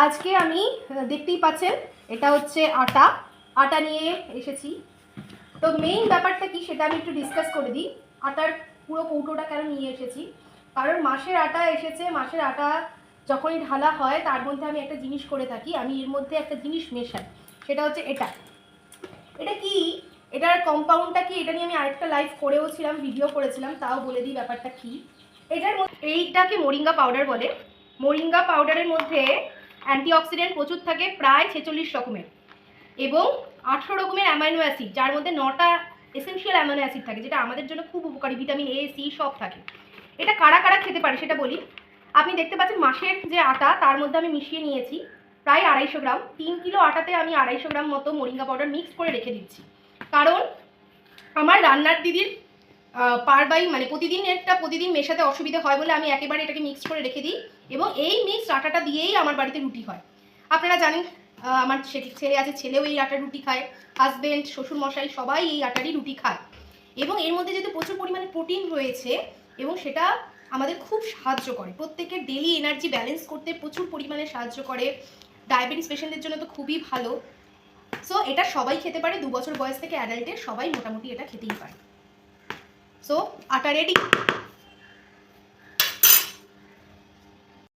আজকে আমি দেখতেই পাচ্ছেন এটা হচ্ছে আটা আটা নিয়ে এসেছি। তো মেইন ব্যাপারটা কি সেটা আমি একটু ডিসকাস করে দিই। আটার পুরো কৌটোটা কেন নিয়ে এসেছি, কারণ মাসের আটা এসেছে। মাসের আটা যখনই ঢালা হয় তার মধ্যে আমি একটা জিনিস করে থাকি, আমি এর মধ্যে একটা জিনিস মেশাই, সেটা হচ্ছে এটা কি, এটার কম্পাউন্ডটা কি, এটা নিয়ে আমি আরেকটা লাইভ করেও ছিলাম, ভিডিও করেছিলাম, তাও বলে দিই ব্যাপারটা কি। এটার মধ্যে এইটাকে মোরিঙ্গা পাউডার বলে। মোরিঙ্গা পাউডারের মধ্যে অ্যান্টিঅক্সিডেন্ট প্রচুর থাকে, প্রায় 46 রকমের, এবং 18 রকমের অ্যামাইনো অ্যাসিড, যার মধ্যে 9টা এসেনশিয়াল অ্যামাইনো অ্যাসিড থাকে, যেটা আমাদের জন্য খুব উপকারী। ভিটামিন এ, সি সব থাকে। এটা কারা কারা খেতে পারে সেটা বলি। আপনি দেখতে পাচ্ছেন মাসের যে আটা, তার মধ্যে আমি মিশিয়ে নিয়েছি প্রায় 250 গ্রাম। 3 কিলো আটাতে আমি 250 গ্রাম মতো মোরিঙ্গা পাউডার মিক্স করে রেখে দিচ্ছি, কারণ আমার রান্নার দিদির প্রতিদিন মেশাতে অসুবিধা হয় বলে আমি একেবারে এটাকে মিক্স করে রেখে দিই, এবং এই মিক্সড আটাটা দিয়েই আমার বাড়িতে রুটি হয়। আপনারা জানেন আমার ছেলে আছে, ছেলেও এই আটার রুটি খায়, হাজবেন্ড, শ্বশুর মশাই সবাই এই আটারই রুটি খায়। এবং এর মধ্যে যেহেতু প্রচুর পরিমাণে প্রোটিন রয়েছে, এবং সেটা আমাদের খুব সাহায্য করে, প্রত্যেকের ডেলি এনার্জি ব্যালেন্স করতে প্রচুর পরিমাণে সাহায্য করে। ডায়াবেটিস পেশেন্টদের জন্য তো খুবই ভালো। সো এটা সবাই খেতে পারে, 2 বছর বয়স থেকে অ্যাডাল্টের সবাই মোটামুটি এটা খেতেই পারে। সো আটা রেডি।